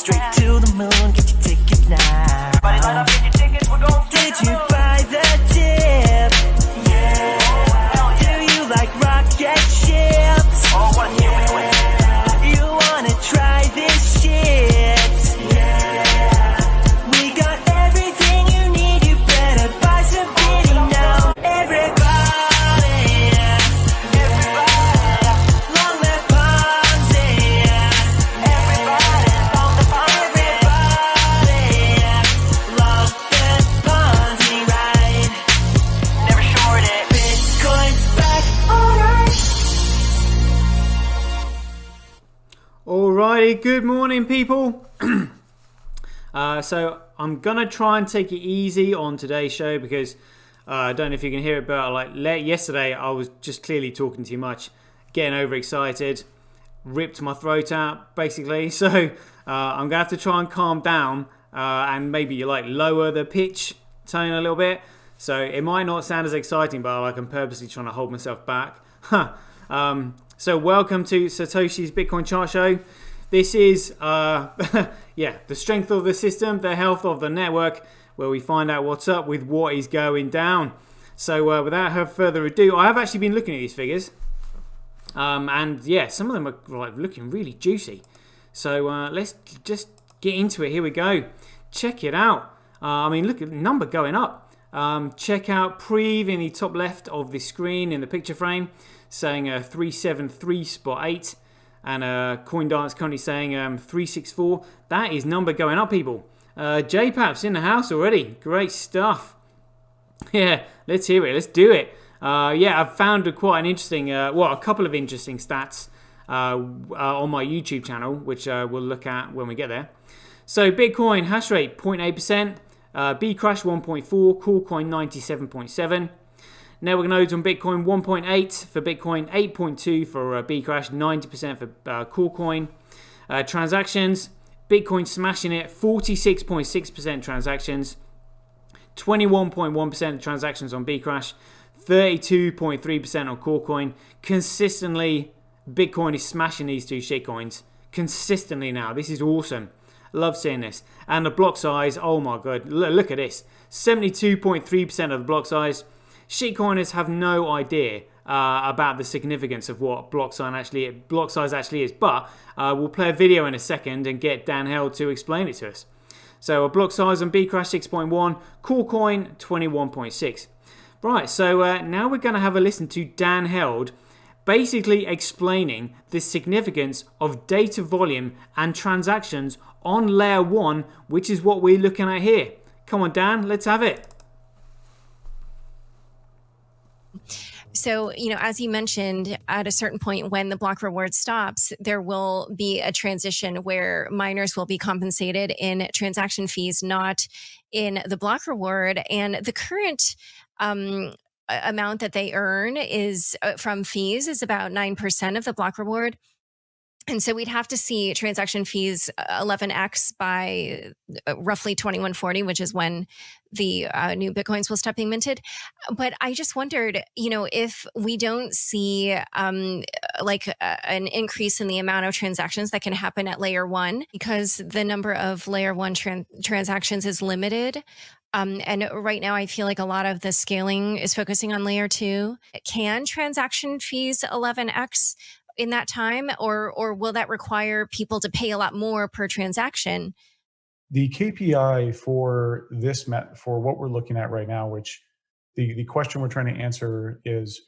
straight to the moon, get your ticket now. Everybody line up, get your tickets, we're going. Did you buy the tip? Yeah. Do you like rocket ships? Oh, what a you wanna try this shit? Yeah. We got everything you need, you better buy some bitty now. Everybody, long live Ponzi. Everybody, long live Ponzi. Love the Ponzi ride. Never short it. Bitcoin's back, alright. Alrighty, good morning, people. So I'm gonna try and take it easy on today's show because I don't know if you can hear it, but yesterday I was just clearly talking too much, getting overexcited, ripped my throat out basically. So I'm gonna have to try and calm down and maybe lower the pitch tone a little bit. So it might not sound as exciting, but I'm purposely trying to hold myself back. So welcome to SirToshi's Bitcoin Chart Show. This is, the strength of the system, the health of the network, where we find out what's up with what is going down. So without further ado, I have actually been looking at these figures. And yeah, some of them are looking really juicy. So let's just get into it. Here we go. Check it out. Look at the number going up. Check out Preve in the top left of the screen in the picture frame, saying 373.8, and CoinDance currently saying 364. That is number going up, people. JPAP's in the house already. Great stuff. Yeah, let's hear it. Let's do it. I've found quite an interesting, a couple of interesting stats on my YouTube channel, which we'll look at when we get there. So Bitcoin hash rate 0.8%, Bcrash 1.4, Coolcoin 97.7. Network nodes on Bitcoin 1.8 for Bitcoin, 8.2 for Bcrash, 90% for Coolcoin. Transactions, Bitcoin smashing it, 46.6% transactions, 21.1% of transactions on Bcrash, 32.3% on Coolcoin. Consistently, Bitcoin is smashing these two shitcoins consistently now. This is awesome. Love seeing this. And the block size, oh my god, look at this. 72.3% of the block size. Shitcoiners have no idea about the significance of what block size actually is, but we'll play a video in a second and get Dan Held to explain it to us. So a block size on Bcrash 6.1, Coolcoin 21.6. Right, so now we're going to have a listen to Dan Held basically explaining the significance of data volume and transactions on layer 1, which is what we're looking at here. Come on, Dan, let's have it. So, as you mentioned, at a certain point when the block reward stops, there will be a transition where miners will be compensated in transaction fees, not in the block reward. And the current amount that they earn is from fees is about 9% of the block reward. And so we'd have to see transaction fees 11x by roughly 2140, which is when the new Bitcoins will stop being minted. But I just wondered, if we don't see an increase in the amount of transactions that can happen at layer 1, because the number of layer 1 transactions is limited. And right now, I feel like a lot of the scaling is focusing on layer 2. Can transaction fees 11x in that time, or will that require people to pay a lot more per transaction? The KPI for for what we're looking at right now, which the question we're trying to answer is,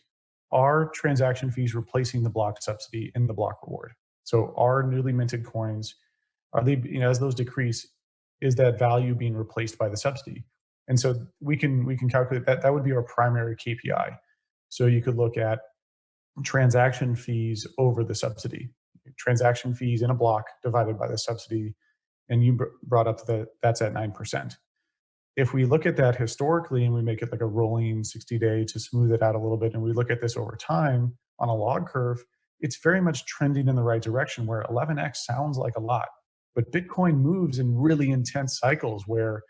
are transaction fees replacing the block subsidy in the block reward? So are newly minted coins, are they, as those decrease, is that value being replaced by the subsidy? And so we can calculate that. That would be our primary KPI. So you could look at transaction fees over the subsidy, transaction fees in a block divided by the subsidy, and you brought up that that's at 9%. If we look at that historically and we make it like a rolling 60-day to smooth it out a little bit, and we look at this over time on a log curve, it's very much trending in the right direction, where 11x sounds like a lot, but Bitcoin moves in really intense cycles where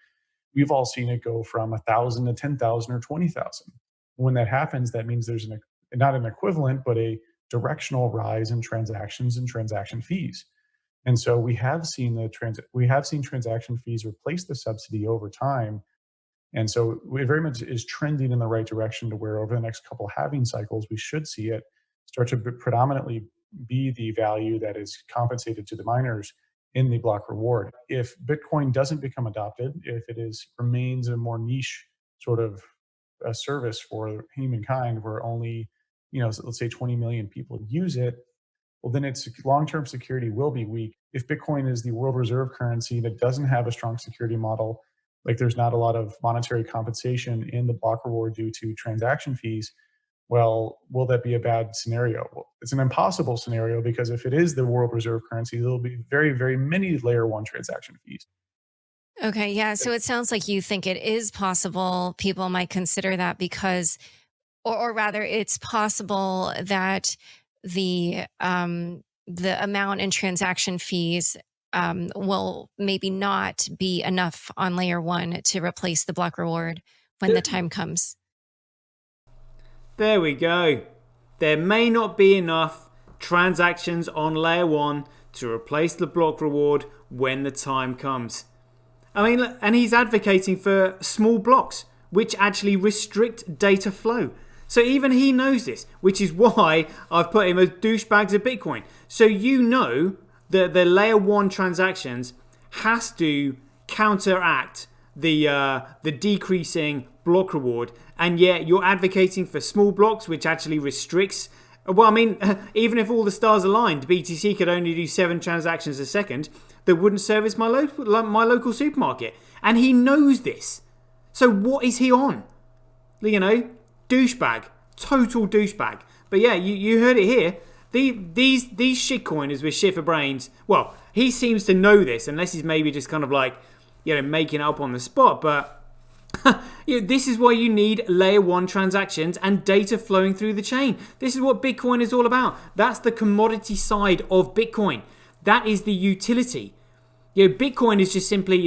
we've all seen it go from 1,000 to 10,000 or 20,000. When that happens, that means there's not an equivalent, but a directional rise in transactions and transaction fees. And so we have seen transaction fees replace the subsidy over time. And so it very much is trending in the right direction to where over the next couple halving cycles, we should see it start to predominantly be the value that is compensated to the miners in the block reward. If Bitcoin doesn't become adopted, if it remains a more niche sort of a service for humankind where only, let's say 20 million people use it, well, then its long-term security will be weak. If Bitcoin is the world reserve currency that doesn't have a strong security model, like there's not a lot of monetary compensation in the block reward due to transaction fees, well, will that be a bad scenario? Well, it's an impossible scenario, because if it is the world reserve currency, there'll be very, very many layer one transaction fees. Okay, yeah. So it sounds like you think it is possible people might consider that because, or rather, it's possible that the amount in transaction fees will maybe not be enough on layer one to replace the block reward when the time comes. There we go. There may not be enough transactions on layer one to replace the block reward when the time comes. I mean, and he's advocating for small blocks, which actually restrict data flow. So even he knows this, which is why I've put him as douchebags of Bitcoin. So you know that the layer one transactions has to counteract the decreasing block reward, and yet you're advocating for small blocks, which actually restricts. Well, I mean, even if all the stars aligned, BTC could only do 7 transactions a second. That wouldn't service my local supermarket, and he knows this. So what is he on? Douchebag, total douchebag. But yeah, you heard it here. These shitcoiners with shit for brains. Well, he seems to know this, unless he's maybe just kind of like, making it up on the spot. But this is why you need layer one transactions and data flowing through the chain. This is what Bitcoin is all about. That's the commodity side of Bitcoin. That is the utility. Bitcoin is just simply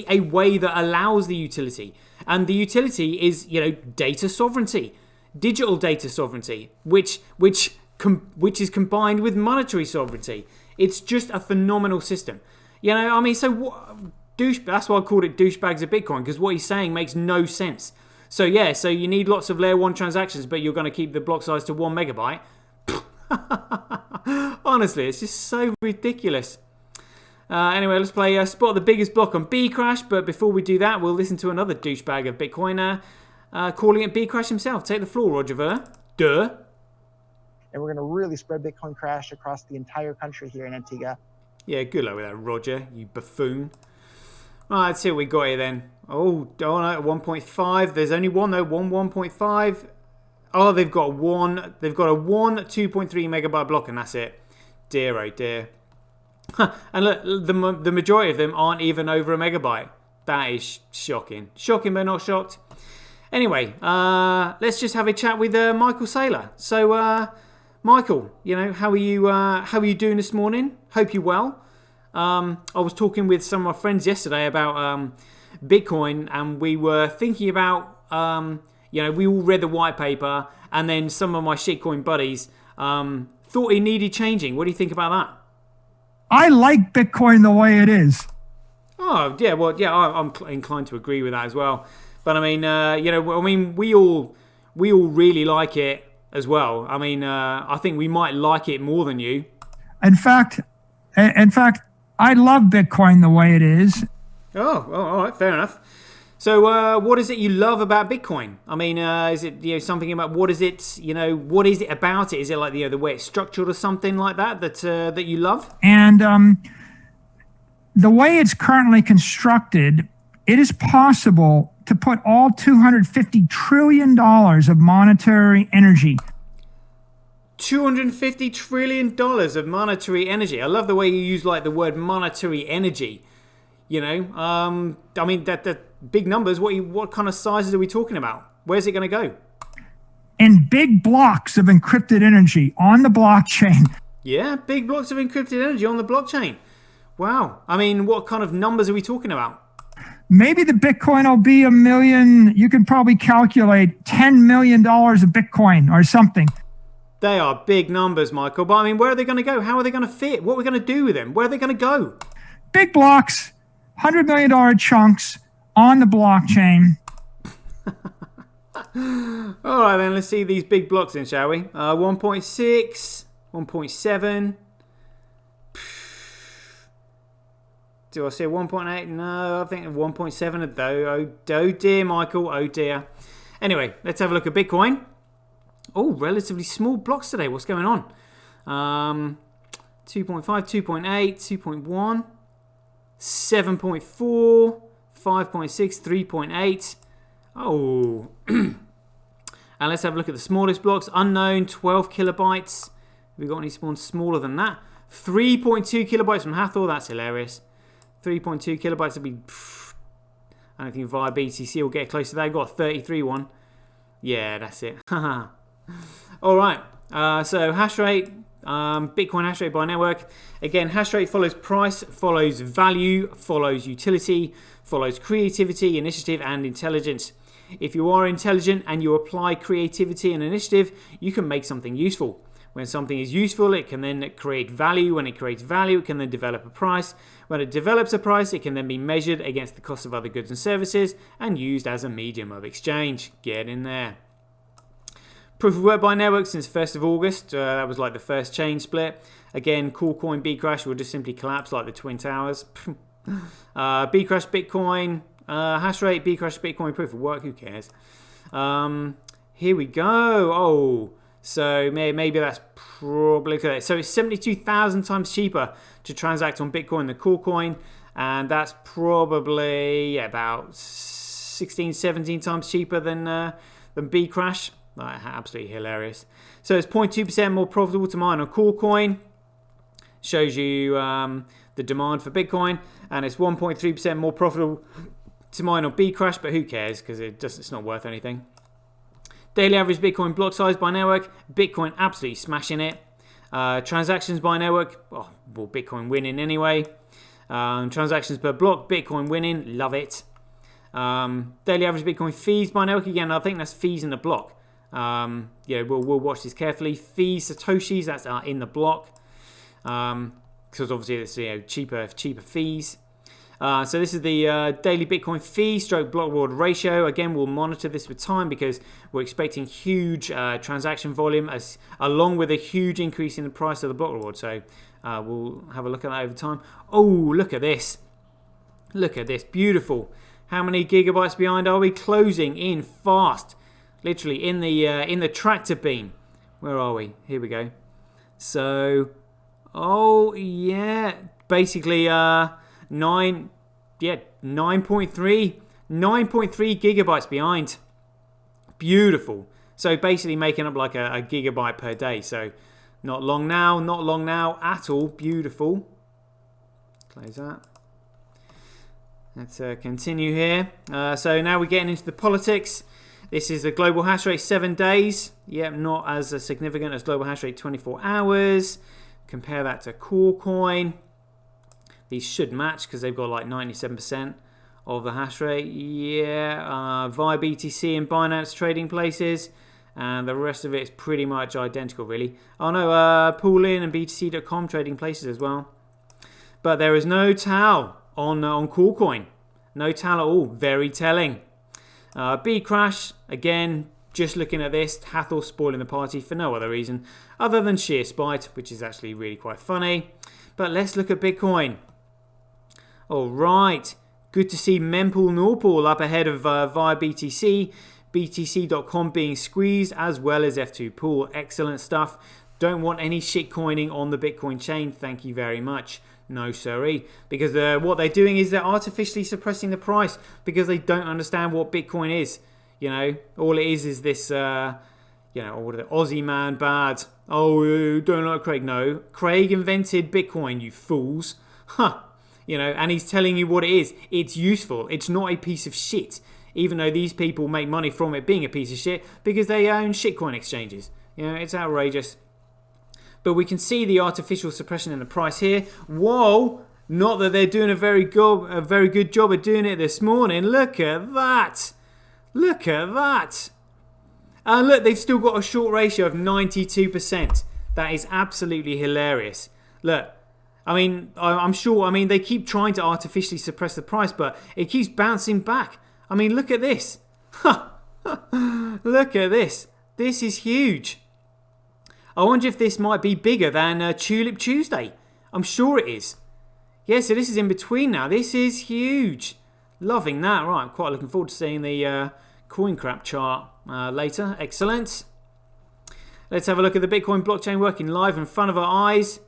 a way that allows the utility, and the utility is data sovereignty, digital data sovereignty, which is combined with monetary sovereignty. It's just a phenomenal system. So what? That's why I called it douchebags of Bitcoin, because what he's saying makes no sense. So yeah, so you need lots of layer one transactions, but you're going to keep the block size to 1 megabyte. Honestly, it's just so ridiculous. Anyway, let's play Spot the Biggest Block on B-Crash. But before we do that, we'll listen to another douchebag of Bitcoin calling it B-Crash himself. Take the floor, Roger Ver. Duh. And we're going to really spread Bitcoin Crash across the entire country here in Antigua. Yeah, good luck with that, Roger, you buffoon. Right, let's see what we got here then. Oh no, 1.5. There's only one though, 1.5. Oh, they've got a 2.3 megabyte block, and that's it. Dear, oh dear. And look, the majority of them aren't even over a megabyte. That is shocking. Shocking, but not shocked. Anyway, let's just have a chat with Michael Saylor. So, Michael, how are you doing this morning? Hope you're well. I was talking with some of my friends yesterday about Bitcoin, and we were thinking about, we all read the white paper, and then some of my shitcoin buddies thought it needed changing. What do you think about that? I like Bitcoin the way it is. Oh, yeah, well, yeah, I'm inclined to agree with that as well. But I mean, we all really like it as well. I mean, I think we might like it more than you. In fact, I love Bitcoin the way it is. Oh, all right, fair enough. So, what is it you love about Bitcoin? I mean, is it something about what is it? What is it about it? Is it like the way it's structured or something like that you love? And the way it's currently constructed, it is possible to put all $250 trillion of monetary energy. $250 trillion of monetary energy. I love the way you use the word monetary energy. I mean that big numbers. What kind of sizes are we talking about? Where's it going to go? In big blocks of encrypted energy on the blockchain. Yeah, big blocks of encrypted energy on the blockchain. Wow. I mean, what kind of numbers are we talking about? Maybe the Bitcoin will be 1 million. You can probably calculate $10 million of Bitcoin or something. They are big numbers, Michael. But I mean, where are they going to go? How are they going to fit? What are we going to do with them? Where are they going to go? Big blocks, $100 million chunks on the blockchain. All right, then. Let's see these big blocks then, shall we? 1.6, 1.7. Do I see 1.8? No, I think 1.7 though. Oh dear, Michael. Oh dear. Anyway, let's have a look at Bitcoin. Oh, relatively small blocks today. What's going on? 2.5, 2.8, 2.1, 7.4, 5.6, 3.8. Oh. And let's have a look at the smallest blocks. Unknown, 12 kilobytes. Have we got any smaller than that? 3.2 kilobytes from Hathor. That's hilarious. 3.2 kilobytes would be... I don't think via BTC will get close to that. I've got a 33 one. Yeah, that's it. All right. So hash rate, Bitcoin hash rate by network. Again, hash rate follows price, follows value, follows utility, follows creativity, initiative, and intelligence. If you are intelligent and you apply creativity and initiative, you can make something useful. When something is useful, it can then create value. When it creates value, it can then develop a price. When it develops a price, it can then be measured against the cost of other goods and services and used as a medium of exchange. Get in there. Proof of work by network since 1st of August. That was like the first chain split. Again, Coolcoin Bcrash will just simply collapse like the Twin Towers. Bcrash Bitcoin, hash rate, Bcrash Bitcoin, proof of work, who cares? Here we go. Oh. So maybe that's probably correct. So it's 72,000 times cheaper to transact on Bitcoin than Coolcoin, and that's probably about 16, 17 times cheaper than Bcrash. Absolutely hilarious. So it's 0.2% more profitable to mine on Coolcoin. Shows you the demand for Bitcoin, and it's 1.3% more profitable to mine on Bcrash, but who cares because it's not worth anything. Daily average Bitcoin block size by network, Bitcoin absolutely smashing it. Transactions by network, well, Bitcoin winning anyway. Transactions per block, Bitcoin winning, love it. Daily average Bitcoin fees by network, again, I think that's fees in the block. We'll watch this carefully. Fees, SirToshi's, that's in the block. Because obviously it's cheaper fees. So this is the daily Bitcoin fee stroke block reward ratio. Again, we'll monitor this with time because we're expecting huge transaction volume along with a huge increase in the price of the block reward. So we'll have a look at that over time. Oh, look at this. Look at this. Beautiful. How many gigabytes behind are we? Closing in fast. Literally in the tractor beam. Where are we? Here we go. So, oh yeah. Basically 9.3 gigabytes behind. Beautiful. So basically making up like a gigabyte per day. So not long now at all. Beautiful. Close that. Let's continue here. So now we're getting into the politics. This is the global hash rate 7 days. Yep, not as significant as global hash rate 24 hours. Compare that to Coolcoin. These should match because they've got like 97% of the hash rate. Yeah, via BTC and Binance trading places. And the rest of it is pretty much identical, really. Oh no, Poolin and BTC.com trading places as well. But there is no TAL on Coolcoin. No TAL at all. Very telling. Bcrash, again, just looking at this, Hathor spoiling the party for no other reason other than sheer spite, which is actually really quite funny. But let's look at Bitcoin. All right, good to see Mempool Norpool up ahead of via BTC, BTC.com being squeezed as well as F2 Pool. Excellent stuff. Don't want any shitcoining on the Bitcoin chain. Thank you very much. No, sorry. Because what they're doing is they're artificially suppressing the price because they don't understand what Bitcoin is. You know, all it is this, or the Aussie man bad. Oh, you don't like Craig. No, Craig invented Bitcoin, you fools. Huh. You know, and he's telling you what it is. It's useful. It's not a piece of shit. Even though these people make money from it being a piece of shit because they own shitcoin exchanges. You know, it's outrageous. But we can see the artificial suppression in the price here. Whoa! Not that they're doing a very good job of doing it this morning. Look at that! Look at that! And look, they've still got a short ratio of 92%. That is absolutely hilarious. Look, I mean, I'm sure, I mean, they keep trying to artificially suppress the price, but it keeps bouncing back. I mean, look at this. Look at this. This is huge. I wonder if this might be bigger than Tulip Tuesday. I'm sure it is. Yeah, so this is in between now. This is huge. Loving that. Right, I'm quite looking forward to seeing the coin crap chart later. Excellent. Let's have a look at the Bitcoin blockchain working live in front of our eyes.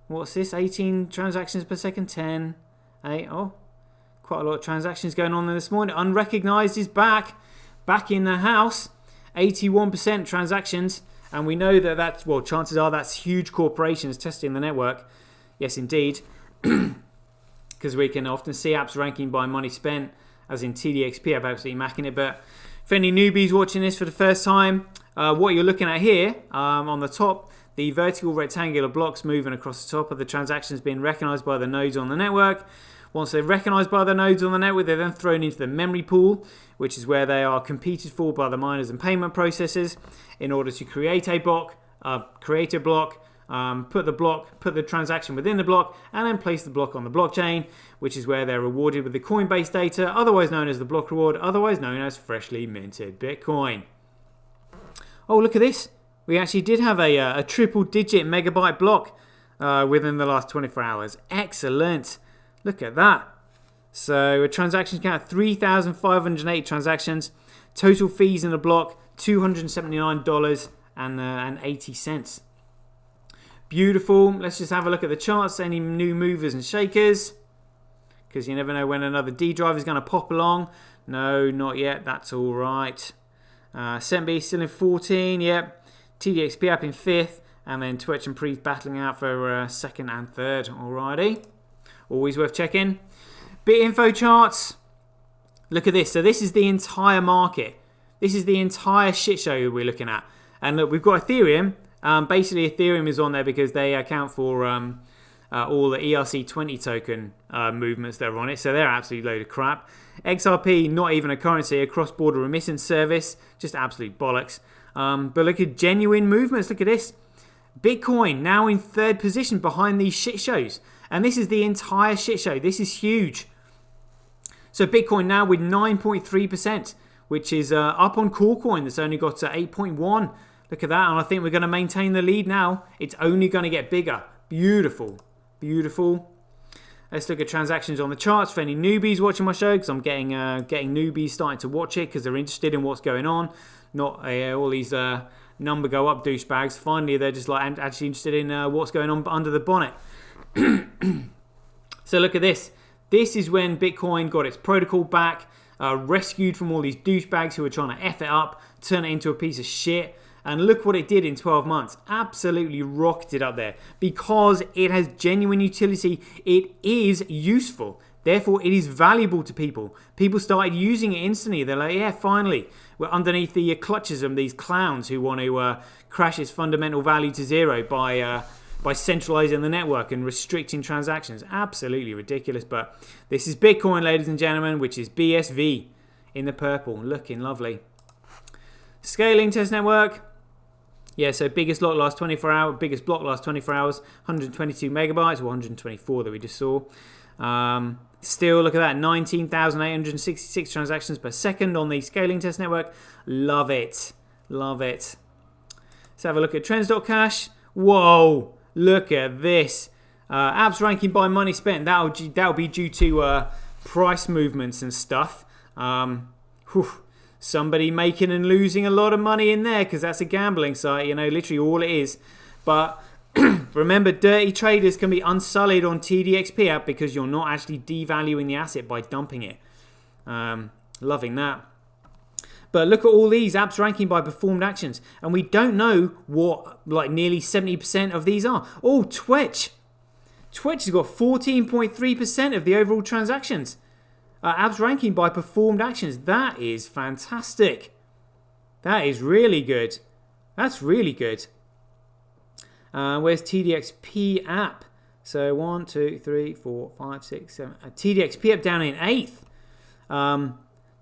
What's this? 18 transactions per second, 10, 8. Oh, quite a lot of transactions going on there this morning. Unrecognized is back in the house. 81% transactions. And we know that that's, well, chances are that's huge corporations testing the network. Yes, indeed. Because we can often see apps ranking by money spent, as in TDXP, I'm absolutely macking it. But for any newbies watching this for the first time, what you're looking at here on the top, the vertical rectangular blocks moving across the top of the transactions being recognized by the nodes on the network. Once they're recognized by the nodes on the network, they're then thrown into the memory pool, which is where they are competed for by the miners and payment processors in order to create a block, put the transaction within the block, and then place the block on the blockchain, which is where they're rewarded with the Coinbase data, otherwise known as the block reward, otherwise known as freshly minted Bitcoin. Oh, look at this. We actually did have a triple-digit megabyte block within the last 24 hours. Excellent. Look at that. So a transaction count of 3,508 transactions. Total fees in the block, $279.80. Beautiful. Let's just have a look at the charts. Any new movers and shakers? Because you never know when another D drive is going to pop along. No, not yet. That's all right. SMB still in 14. Yep. TDXP up in 5th. And then Twitch and Priest battling out for 2nd and 3rd. Alrighty. Always worth checking. BitInfo charts. Look at this. So this is the entire market. This is the entire shit show we're looking at. And look, we've got Ethereum. Basically, Ethereum is on there because they account for all the ERC20 token movements that are on it. So they're absolutely load of crap. XRP, not even a currency, a cross-border remittance service. Just absolute bollocks. But look at genuine movements. Look at this. Bitcoin now in 3rd position behind these shit shows. And this is the entire shit show. This is huge. So Bitcoin now with 9.3%, which is up on Corecoin that's only got 8.1. Look at that. And I think we're going to maintain the lead now. It's only going to get bigger. Beautiful. Beautiful. Let's look at transactions on the charts for any newbies watching my show, because I'm getting newbies starting to watch it because they're interested in what's going on. Not all these number go up douchebags. Finally, they're just like, I'm actually interested in what's going on under the bonnet. So look at this. This is when Bitcoin got its protocol back, rescued from all these douchebags who were trying to F it up, turn it into a piece of shit. And look what it did in 12 months. Absolutely rocketed up there. Because it has genuine utility, it is useful. Therefore, it is valuable to people. People started using it instantly. They're like, yeah, finally. We're underneath the clutches of these clowns who want to crash its fundamental value to zero by centralizing the network and restricting transactions. Absolutely ridiculous. But this is Bitcoin, ladies and gentlemen, which is BSV in the purple. Looking lovely. Scaling test network. Yeah, so biggest block last 24 hours, 122 megabytes, or 124 that we just saw. Still, look at that, 19,866 transactions per second on the scaling test network. Love it. Love it. Let's have a look at trends.cash. Whoa, look at this. Apps ranking by money spent. That'll be due to price movements and stuff. Somebody making and losing a lot of money in there, because that's a gambling site, you know, literally all it is. But remember, dirty traders can be unsullied on TDXP app because you're not actually devaluing the asset by dumping it. Loving that. But look at all these apps ranking by performed actions, and we don't know what like nearly 70% of these are. Oh, Twitch has got 14.3% of the overall transactions. Apps ranking by performed actions. That is fantastic. That is really good. That's really good. Where's TDXP app? So 1, 2, 3, 4, 5, 6, 7. TDXP app down in 8th.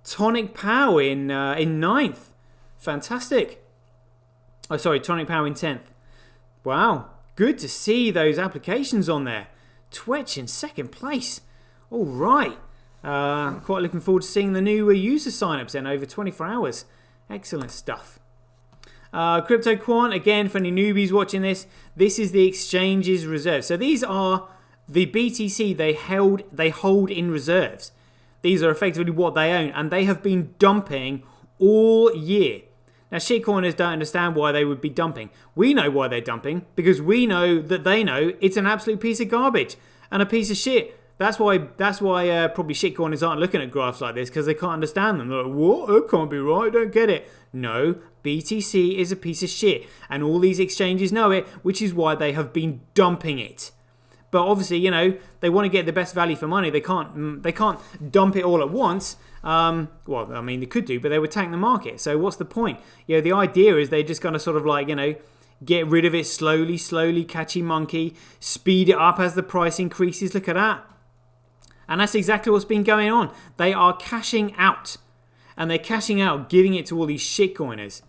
Tonic Power in 9th. Fantastic. Oh, sorry, Tonic Power in 10th. Wow, good to see those applications on there. Twitch in 2nd place. All right. Quite looking forward to seeing the new user signups then over 24 hours. Excellent stuff. Crypto Quant, again, for any newbies watching this, this is the exchange's reserves. So these are the BTC they hold in reserves. These are effectively what they own, and they have been dumping all year. Now, shitcoiners don't understand why they would be dumping. We know why they're dumping, because we know that they know it's an absolute piece of garbage and a piece of shit. That's why probably shitcoiners aren't looking at graphs like this, because they can't understand them. They're like, what? That can't be right. I don't get it. No, BTC is a piece of shit, and all these exchanges know it, which is why they have been dumping it. But obviously, you know, they want to get the best value for money. They can't dump it all at once. Well, I mean, they could do, but they would tank the market. So what's the point? You know, the idea is they're just going to sort of like, you know, get rid of it slowly, catchy monkey, speed it up as the price increases. Look at that. And that's exactly what's been going on. They are cashing out. And they're cashing out, giving it to all these shitcoiners.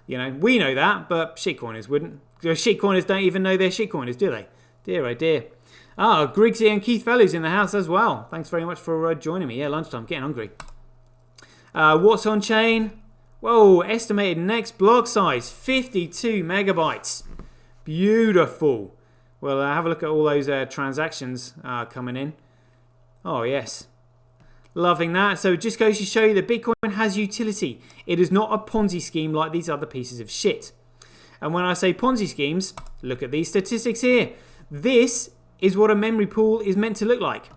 You know, we know that, but shitcoiners wouldn't. Shitcoiners don't even know they're shitcoiners, do they? Dear, oh dear. Griggsy and Keith Fellows in the house as well. Thanks very much for joining me. Yeah, lunchtime, getting hungry. What's on chain? Whoa, estimated next block size, 52 megabytes. Beautiful. Well, have a look at all those transactions coming in. Oh, yes. Loving that. So it just goes to show you that Bitcoin has utility. It is not a Ponzi scheme like these other pieces of shit. And when I say Ponzi schemes, look at these statistics here. This is what a memory pool is meant to look like.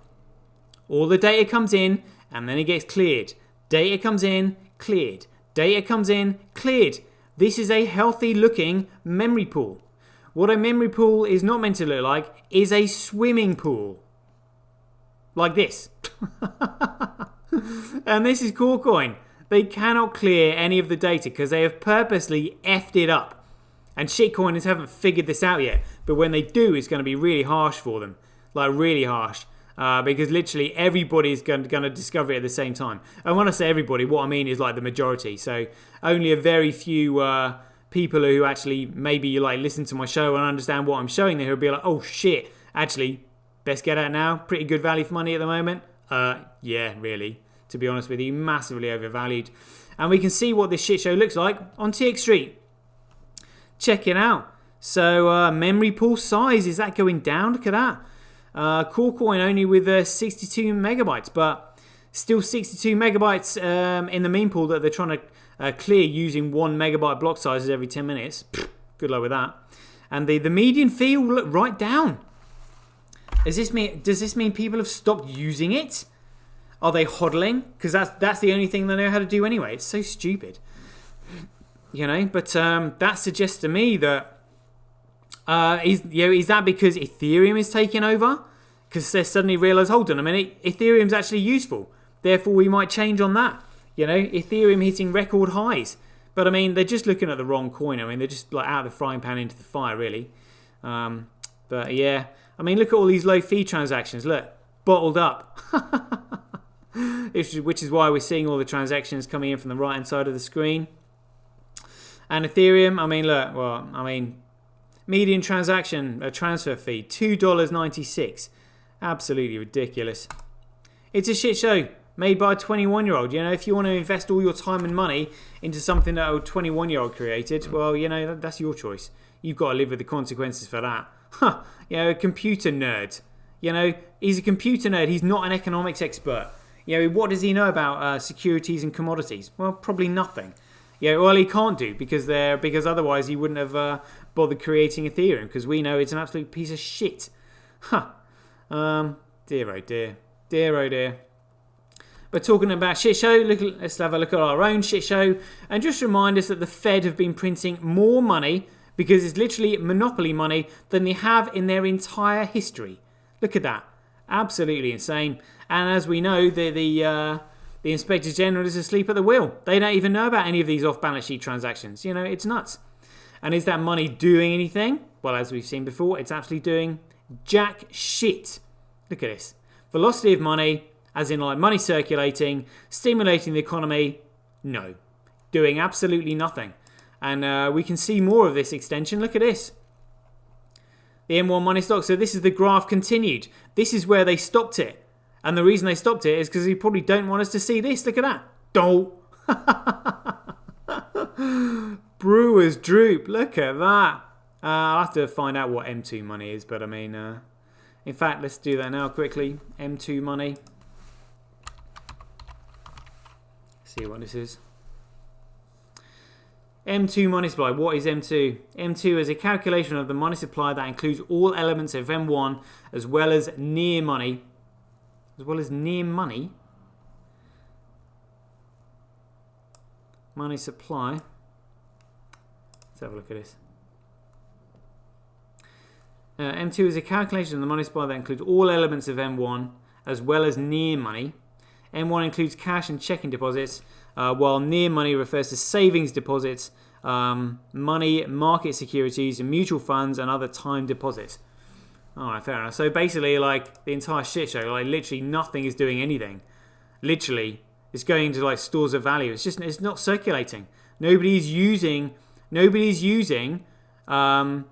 All the data comes in and then it gets cleared. Data comes in, cleared. Data comes in, cleared. This is a healthy looking memory pool. What a memory pool is not meant to look like is a swimming pool. Like this. And this is Corecoin. They cannot clear any of the data because they have purposely effed it up. And shitcoiners haven't figured this out yet. But when they do, it's going to be really harsh for them. Like really harsh. Because literally everybody is going to discover it at the same time. And when I say everybody, what I mean is like the majority. So only a very few people who actually maybe like listen to my show and understand what I'm showing there who'll be like, oh shit, actually, best get out now. Pretty good value for money at the moment. Yeah, really. To be honest with you, massively overvalued. And we can see what this shit show looks like on TX Street. Check it out. So memory pool size, is that going down? Look at that. Corecoin only with 62 megabytes, but still 62 megabytes in the meme pool that they're trying to clear using 1 megabyte block sizes every 10 minutes. Good luck with that. And the median fee will look right down. Does this mean people have stopped using it? Are they hodling? Because that's the only thing they know how to do anyway. It's so stupid. You know, but that suggests to me that is that because Ethereum is taking over? Because they suddenly realise, hold on a minute, Ethereum's actually useful. Therefore, we might change on that. You know, Ethereum hitting record highs. But I mean, they're just looking at the wrong coin. I mean, they're just like out of the frying pan into the fire, really. But yeah, I mean, look at all these low fee transactions. Look, bottled up. Which is why we're seeing all the transactions coming in from the right hand side of the screen. And Ethereum, I mean, look, well, I mean, median transaction transfer fee, $2.96. Absolutely ridiculous. It's a shit show made by a 21-year-old. You know, if you want to invest all your time and money into something that a 21-year-old created, well, you know, that's your choice. You've got to live with the consequences for that. You know, a computer nerd. You know, he's a computer nerd. He's not an economics expert. You know, what does he know about securities and commodities? Well, probably nothing. Yeah, well, he can't do because otherwise he wouldn't have bothered creating Ethereum because we know it's an absolute piece of shit. Dear oh dear, dear oh dear. But talking about shit show, let's have a look at our own shit show and just remind us that the Fed have been printing more money because it's literally monopoly money than they have in their entire history. Look at that, absolutely insane. And as we know, the Inspector General is asleep at the wheel. They don't even know about any of these off-balance sheet transactions. You know, it's nuts. And is that money doing anything? Well, as we've seen before, it's actually doing jack shit. Look at this. Velocity of money, as in like money circulating, stimulating the economy. No. doing absolutely nothing. And we can see more of this extension. Look at this. The M1 money stock. So this is the graph continued. This is where they stopped it. And the reason they stopped it is because they probably don't want us to see this. Look at that. Don't. Brewers droop. Look at that. I'll have to find out what M2 money is. But I mean, in fact, let's do that now quickly. M2 money. See what this is. M2 money supply. What is M2? M2 is a calculation of the money supply that includes all elements of M1 as well as near money. As well as near money? Money supply. Let's have a look at this. M2 is a calculation of the money supply that includes all elements of M1 as well as near money. M1 includes cash and checking deposits, while near money refers to savings deposits, money, market securities, mutual funds, and other time deposits. Alright, fair enough. So basically, like, the entire shit show, like, literally nothing is doing anything. Literally, it's going into, like, stores of value. It's not circulating. Nobody's using a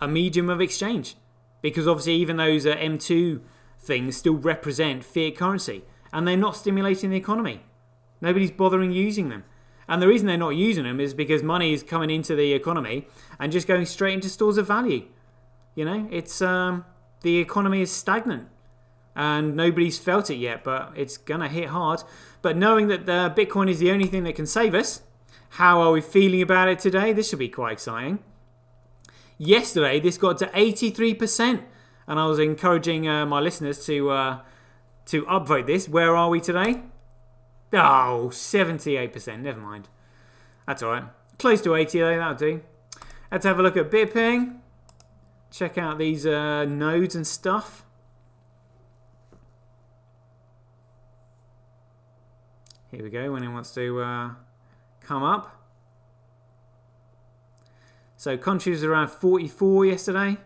medium of exchange. Because obviously, even those M2 things still represent fiat currency. And they're not stimulating the economy. Nobody's bothering using them. And the reason they're not using them is because money is coming into the economy and just going straight into stores of value. You know, it's the economy is stagnant. And nobody's felt it yet, but it's going to hit hard. But knowing that Bitcoin is the only thing that can save us, how are we feeling about it today? This should be quite exciting. Yesterday, this got to 83%. And I was encouraging my listeners to upvote this. Where are we today? Oh, 78%. Never mind. That's all right. Close to 80 though. That'll do. Let's have a look at Bitping. Check out these nodes and stuff. Here we go. When it wants to come up. So countries around 44 yesterday.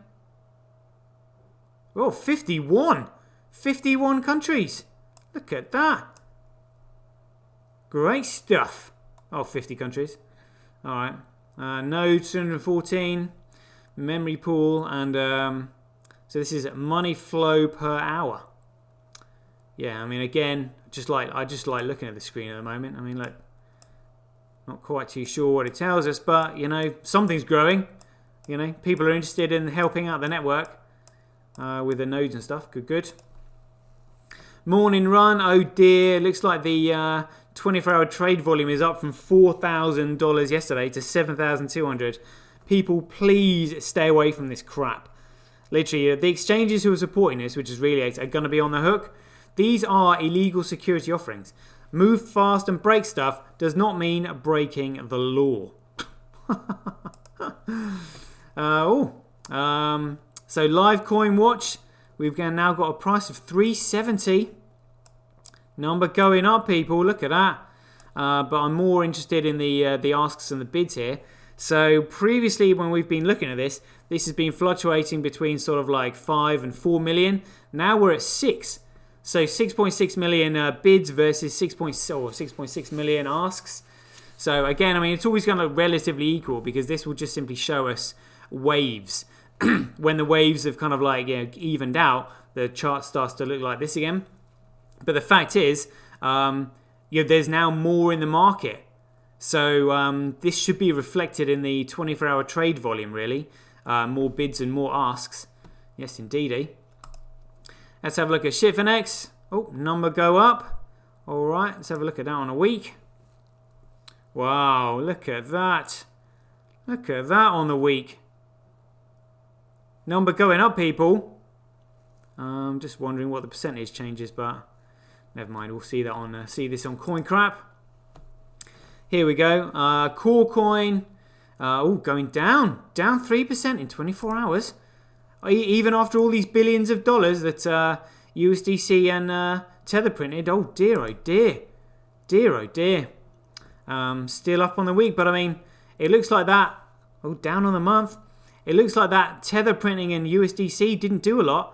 Oh, 51. 51 countries. Look at that. Great stuff. Oh, 50 countries. Alright. Node 214. Memory pool. And so this is money flow per hour. Yeah, I mean, again, I just like looking at the screen at the moment. I mean, like, not quite too sure what it tells us, but, you know, something's growing. You know, people are interested in helping out the network with the nodes and stuff. Good, good. Morning run. Oh dear. Looks like the 24-hour trade volume is up from $4,000 yesterday to $7,200. People, please stay away from this crap. Literally, the exchanges who are supporting this, which is really are going to be on the hook. These are illegal security offerings. Move fast and break stuff does not mean breaking the law. So live coin watch, we've now got a price of $370. Number going up, people. Look at that. But I'm more interested in the asks and the bids here. So previously, when we've been looking at this has been fluctuating between sort of like 5 and 4 million. Now we're at 6. So 6.6 million bids versus 6.6 million asks. So again, I mean, it's always going to look relatively equal because this will just simply show us waves. When the waves have kind of like, you know, evened out, the chart starts to look like this again. But the fact is, there's now more in the market. So this should be reflected in the 24-hour trade volume, really. More bids and more asks. Yes, indeedy. Let's have a look at Shitfinex. Oh, number go up. All right, let's have a look at that on a week. Wow, look at that. Look at that on the week. Number going up, people. I'm just wondering what the percentage changes, but never mind. We'll see that on see this on CoinCrap. Here we go. Core coin. Going down 3% in 24 hours. Even after all these billions of dollars that USDC and Tether printed. Oh dear, oh dear. Dear, oh dear. Still up on the week, but I mean, it looks like that. Oh, down on the month. It looks like that Tether printing and USDC didn't do a lot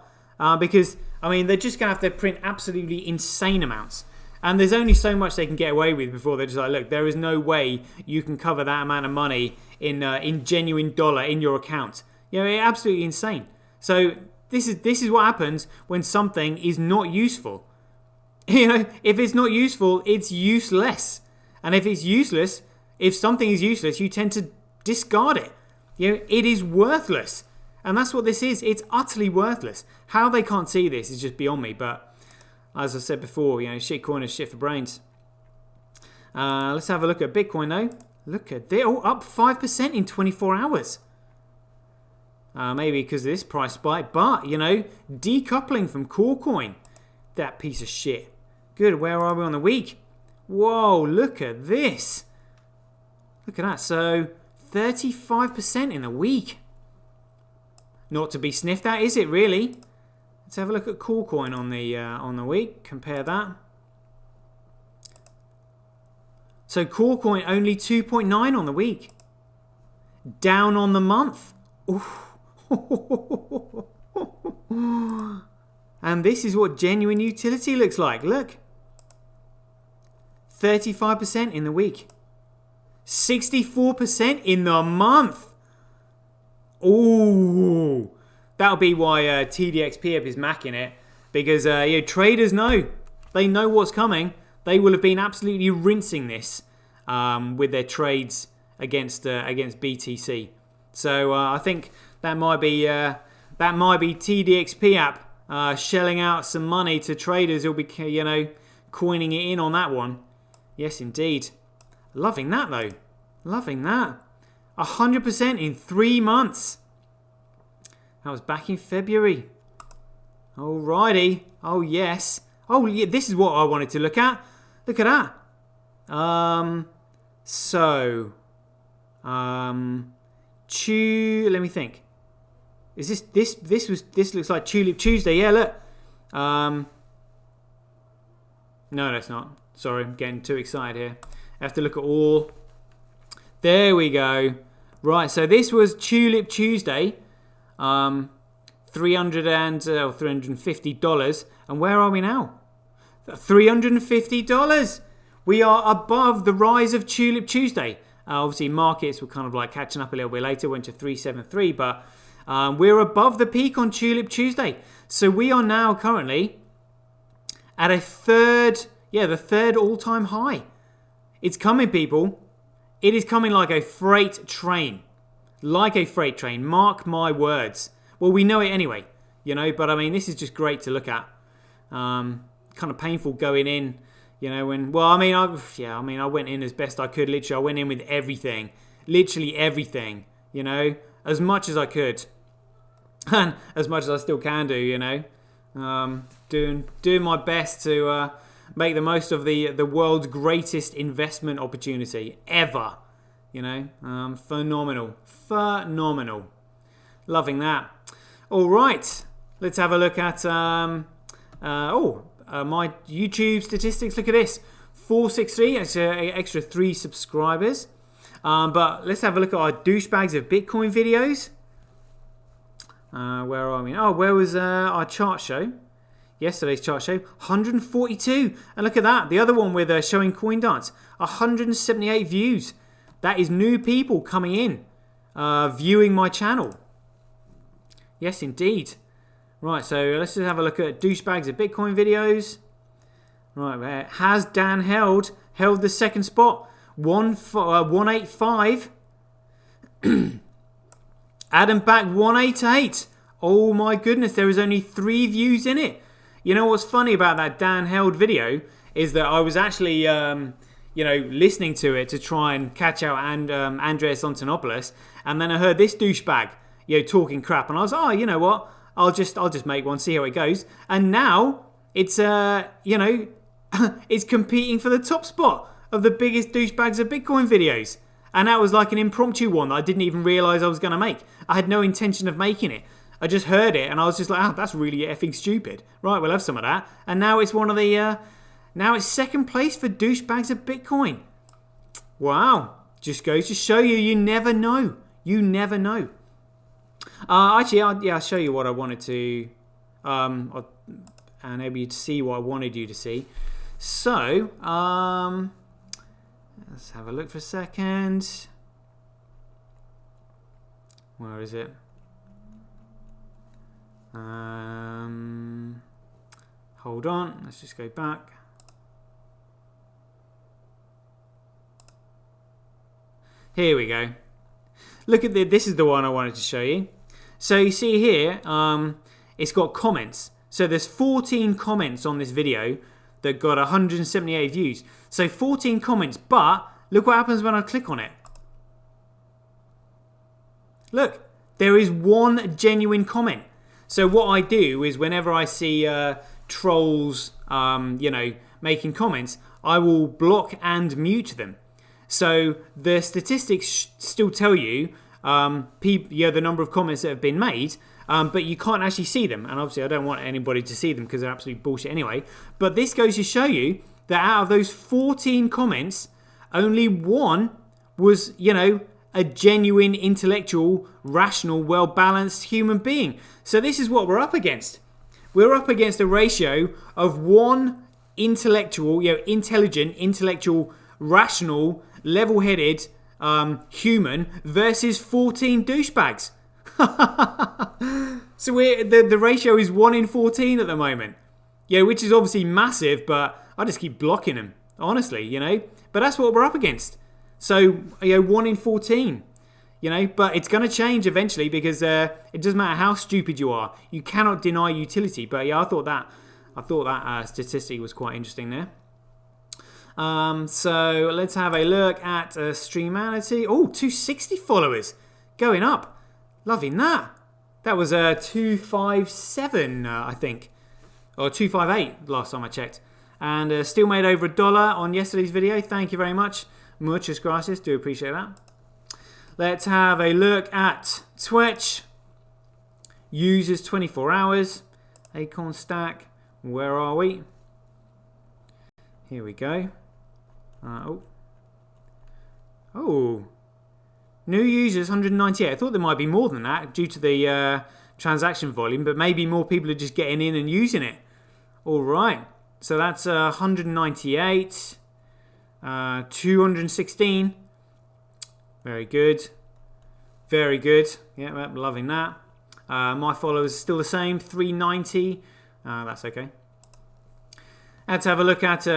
because, I mean, they're just going to have to print absolutely insane amounts. And there's only so much they can get away with before they're just like, look, there is no way you can cover that amount of money in genuine dollar in your account. You know, it's absolutely insane. So this is what happens when something is not useful. You know, if it's not useful, it's useless. And if it's useless, if something is useless, you tend to discard it. You know, it is worthless. And that's what this is. It's utterly worthless. How they can't see this is just beyond me. But as I said before, you know, shitcoin is shit for brains. Let's have a look at Bitcoin though. Look at, they're all up 5% in 24 hours. Maybe because of this price spike. But, you know, decoupling from Corecoin. That piece of shit. Good, where are we on the week? Whoa, look at this. Look at that. So, 35% in the week. Not to be sniffed at, is it really? Let's have a look at Corecoin on the week. Compare that. So Corecoin only 2.9 on the week. Down on the month. And this is what genuine utility looks like. Look. 35% in the week. 64% in the month. Ooh, that'll be why TDXP is macking it, because you know, traders know, they know what's coming. They will have been absolutely rinsing this with their trades against BTC. So I think that might be TDXP app shelling out some money to traders who'll be, you know, coining it in on that one. Yes, indeed. Loving that though. Loving that. 100% in 3 months. That was back in February. Alrighty. Oh, yes. Oh, yeah, this is what I wanted to look at. Look at that. Let me think. Is this looks like Tulip Tuesday. Yeah, look. No, that's not. Sorry, I'm getting too excited here. I have to look at all. There we go. Right, so this was Tulip Tuesday. $350. And where are we now? $350. We are above the rise of Tulip Tuesday. Obviously, markets were kind of like catching up a little bit later, went to 373, but we're above the peak on Tulip Tuesday. So we are now currently at the third all-time high. It's coming, people. It is coming like a freight train. Like a freight train. Mark my words. Well, we know it anyway, you know, but I mean, this is just great to look at. Kind of painful going in, you know, when, well, I mean, I went in as best I could. Literally, I went in with everything. Literally everything, you know, as much as I could. And as much as I still can do, you know. Doing my best to make the most of the world's greatest investment opportunity ever. You know, phenomenal. Loving that. All right, let's have a look at my YouTube statistics. Look at this, 463. That's an extra 3 subscribers. But let's have a look at our douchebags of Bitcoin videos. Where are we? Oh, where was our chart show? Yesterday's chart show, 142. And look at that. The other one with showing coin dance, 178 views. That is new people coming in, viewing my channel. Yes, indeed. Right, so let's just have a look at douchebags of Bitcoin videos. Right, has Dan held the second spot? 185. Adam back 188. Oh my goodness, there is only 3 views in it. You know what's funny about that Dan held video is that I was actually, listening to it to try and catch out Andreas Antonopoulos, and then I heard this douchebag, talking crap, and I was like, oh, you know what? I'll just make one, see how it goes. And now it's it's competing for the top spot of the biggest douchebags of Bitcoin videos. And that was like an impromptu one that I didn't even realize I was going to make. I had no intention of making it. I just heard it and I was just like, that's really effing stupid. Right, we'll have some of that. And now it's one of the, now it's second place for douchebags of Bitcoin. Wow. Just goes to show you, you never know. You never know. I'll show you what I wanted to, and maybe to see what I wanted you to see. So, let's have a look for a second. Where is it? Hold on, let's just go back. Here we go. Look at this is the one I wanted to show you. So you see here, it's got comments. So there's 14 comments on this video that got 178 views. So 14 comments, but look what happens when I click on it. Look, there is one genuine comment. So what I do is whenever I see trolls, making comments, I will block and mute them. So the statistics still tell you the number of comments that have been made, but you can't actually see them. And obviously I don't want anybody to see them because they're absolute bullshit anyway. But this goes to show you that out of those 14 comments, only one was, a genuine, intellectual, rational, well-balanced human being. So this is what we're up against. We're up against a ratio of one intellectual, intelligent, intellectual, rational, level-headed human versus 14 douchebags. So the ratio is 1 in 14 at the moment. Which is obviously massive, but I just keep blocking them, honestly, But that's what we're up against. So, 1 in 14, but it's going to change eventually because it doesn't matter how stupid you are. You cannot deny utility. But I thought that statistic was quite interesting there. So let's have a look at Streamanity. Oh, 260 followers going up. Loving that. That was 257, I think. Or 258 last time I checked. And still made over $1 on yesterday's video. Thank you very much. Muchas gracias. Do appreciate that. Let's have a look at Twitch. Users 24 hours. Acorn Stack. Where are we? Here we go. New users 198. I thought there might be more than that due to the transaction volume, but maybe more people are just getting in and using it. All right. So that's 198. 216. Very good. Very good. Yeah, I'm loving that. My followers are still the same. 390. That's okay. Let's have a look at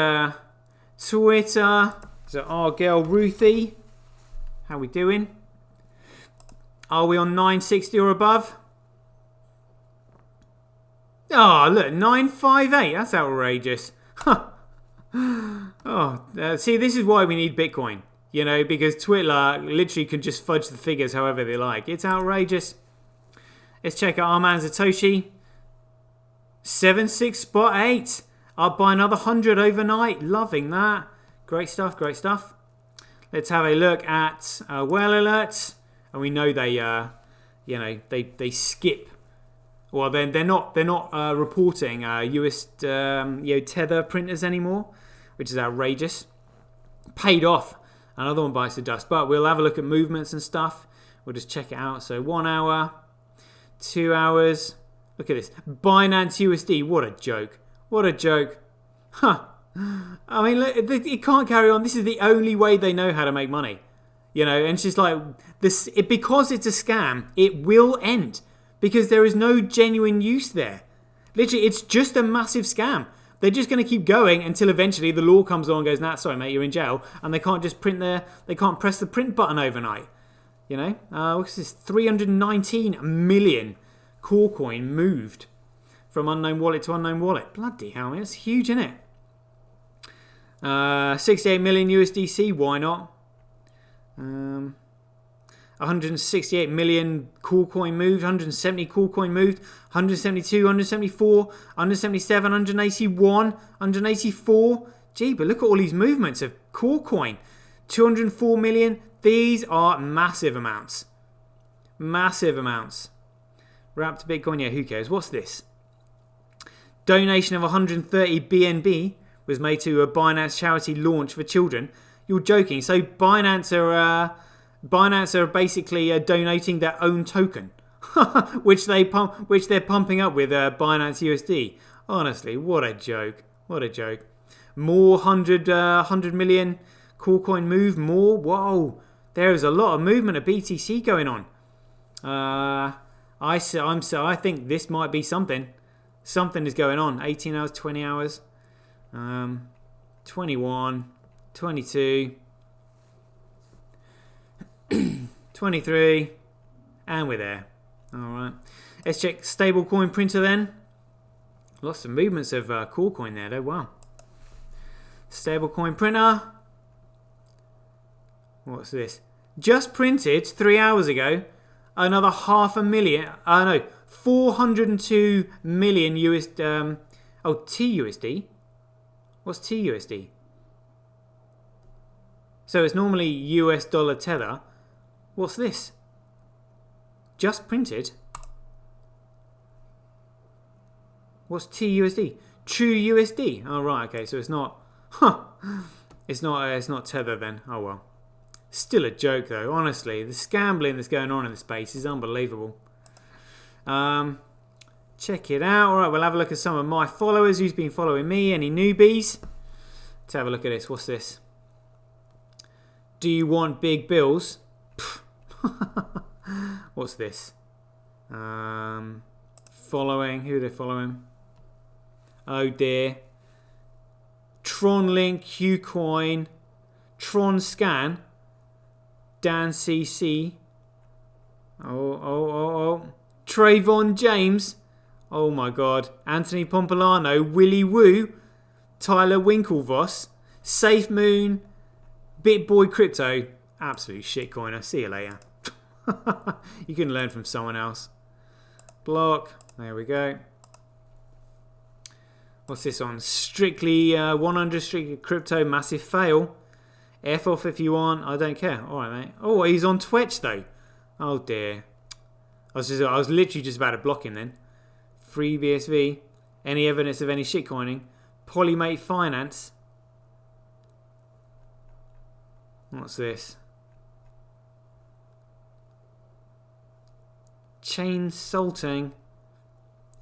Twitter. So our girl Ruthie. How we doing? Are we on 960 or above? Oh, look, 958. That's outrageous. See, this is why we need Bitcoin. Because Twitter literally can just fudge the figures however they like. It's outrageous. Let's check out our man SirToshi. 76.8. Up by another 100 overnight. Loving that. Great stuff, great stuff. Let's have a look at whale alerts. And we know they skip. Well, they're not reporting US tether printers anymore, which is outrageous. Paid off. Another one bites the dust. But we'll have a look at movements and stuff. We'll just check it out. So 1 hour, 2 hours. Look at this. Binance USD. What a joke. What a joke. Huh. I mean, look, it can't carry on. This is the only way they know how to make money. And it's just like, because it's a scam, it will end. Because there is no genuine use there. Literally, it's just a massive scam. They're just going to keep going until eventually the law comes along and goes, nah, sorry, mate, you're in jail. And they can't just they can't press the print button overnight. What's this? 319 million core coin moved from unknown wallet to unknown wallet. Bloody hell, man, it's huge, isn't it? 68 million USDC, why not? 168 million core coin moved, 170 core coin moved, 172, 174, 177, 181, 184. Gee, but look at all these movements of core coin. 204 million. These are massive amounts. Massive amounts. Wrapped Bitcoin, yeah, who cares? What's this? Donation of 130 BNB was made to a Binance charity launch for children. You're joking. So Binance are basically donating their own token, which they're pumping up with Binance USD. Honestly, what a joke! What a joke! More 100 million cool coin move. More. Whoa. There is a lot of movement of BTC going on. I think this might be something. Something is going on. 18 hours, 20 hours. 21, 22, 23, and we're there. Alright. Let's check stablecoin printer then. Lots of movements of cool coin there though. Wow. Stablecoin printer. What's this? Just printed 3 hours ago. Another 402 million TUSD. What's TUSD? So it's normally US dollar tether. What's this? Just printed. What's TUSD? True USD. Oh right, okay. So it's not. It's not tether then. Oh well. Still a joke though. Honestly, the scambling that's going on in the space is unbelievable. Check it out. All right, we'll have a look at some of my followers. Who's been following me? Any newbies? Let's have a look at this. What's this? Do you want big bills? What's this? Following. Who are they following? Oh dear. Tron Link, Qcoin, Tron Scan, Dan CC. Oh. Trayvon James. Oh my god. Anthony Pompolano, Willy Woo, Tyler Winklevoss, Safe Moon, BitBoy Crypto. Absolute shitcoiner. See you later. You can learn from someone else. Block. There we go. What's this on? Strictly 100 Strictly Crypto. Massive fail. F off if you want. I don't care. Alright, mate. Oh, he's on Twitch though. Oh dear. I was literally just about to block him then. Free BSV. Any evidence of any shitcoining? Polymate Finance. What's this? Chain salting.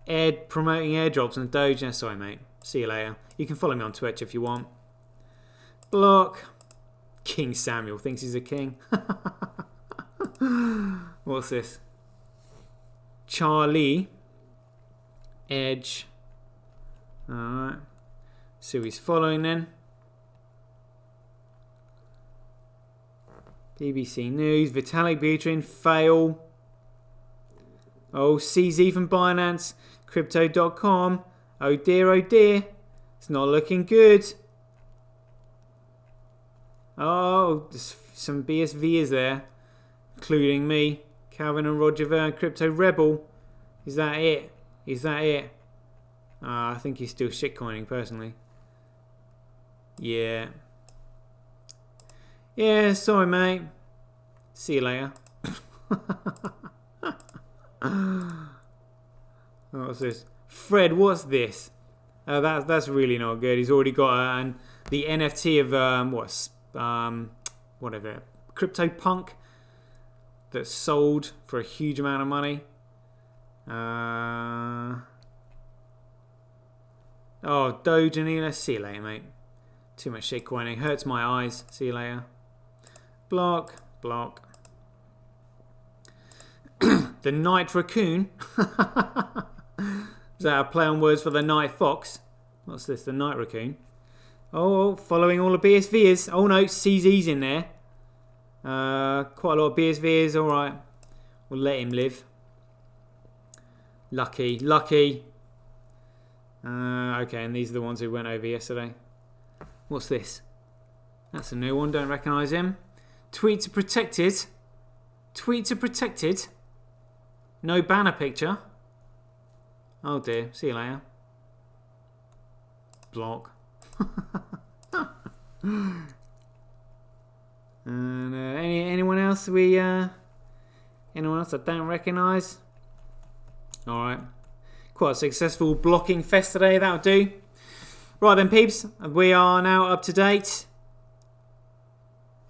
Ed promoting airdrops and Doge. No, sorry, mate. See you later. You can follow me on Twitch if you want. Block. King Samuel thinks he's a king. What's this? Charlie. Edge. Alright. See who he's following then. BBC News. Vitalik Buterin. Fail. Oh, CZ from Binance. Crypto.com. Oh dear, oh dear. It's not looking good. Oh, there's some BSVers there. Including me. Calvin and Roger Ver. Crypto Rebel. Is that it? Is that it? I think he's still shitcoining personally. Yeah. Yeah, sorry mate. See you later. What's this? Fred, what's this? That's really not good. He's already got the NFT of whatever, CryptoPunk that's sold for a huge amount of money. Oh, Doge and Let's see you later, mate. Too much shitcoining. Hurts my eyes. See you later. Block. The Night Raccoon. Is that a play on words for the Night Fox? What's this? The Night Raccoon. Oh, following all the BSVs. Oh no, CZ's in there. Quite a lot of BSVs. Alright. We'll let him live. Lucky. Okay, and these are the ones who went over yesterday. What's this? That's a new one. Don't recognise him. Tweets are protected. No banner picture. Oh dear. See you later. Block. And anyone else anyone else I don't recognise? Alright. Quite a successful blocking fest today, that'll do. Right then peeps, we are now up to date.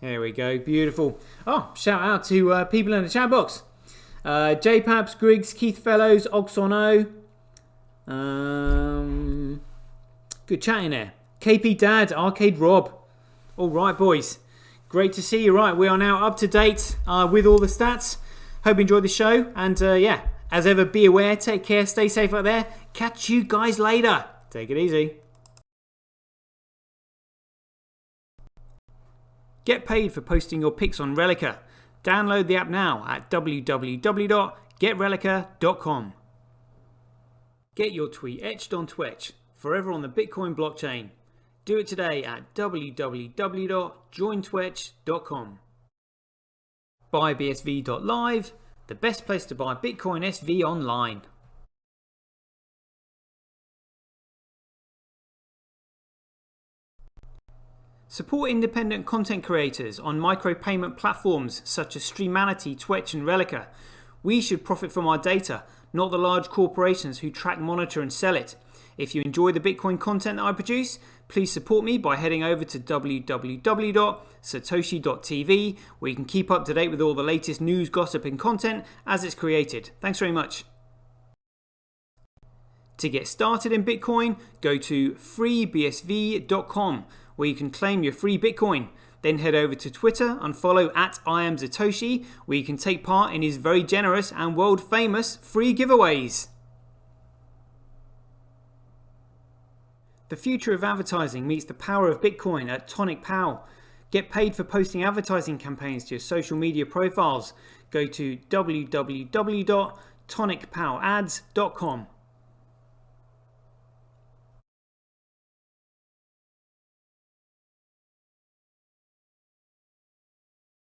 There we go, beautiful. Oh, shout out to people in the chat box. JPabs, Griggs, Keith Fellows, Oxon O. Good chatting there. KP Dad, Arcade Rob. All right, boys. Great to see you. Right, we are now up to date with all the stats. Hope you enjoyed the show. And yeah, as ever, be aware, take care, stay safe out there. Catch you guys later. Take it easy. Get paid for posting your pics on Relica. Download the app now at www.getrelica.com. Get your tweet etched on Twitch, forever on the Bitcoin blockchain. Do it today at www.jointwitch.com. BuyBSV.live, the best place to buy Bitcoin SV online. Support independent content creators on micropayment platforms such as Streamanity, Twitch and Relica. We should profit from our data, not the large corporations who track, monitor and sell it. If you enjoy the Bitcoin content that I produce, please support me by heading over to www.sirtoshi.tv, where you can keep up to date with all the latest news, gossip and content as it's created. Thanks very much. To get started in Bitcoin, go to freebsv.com, where you can claim your free Bitcoin. Then head over to Twitter and follow @IamSirToshi, where you can take part in his very generous and world famous free giveaways. The future of advertising meets the power of Bitcoin at Tonic Pow. Get paid for posting advertising campaigns to your social media profiles. Go to www.tonicpowads.com.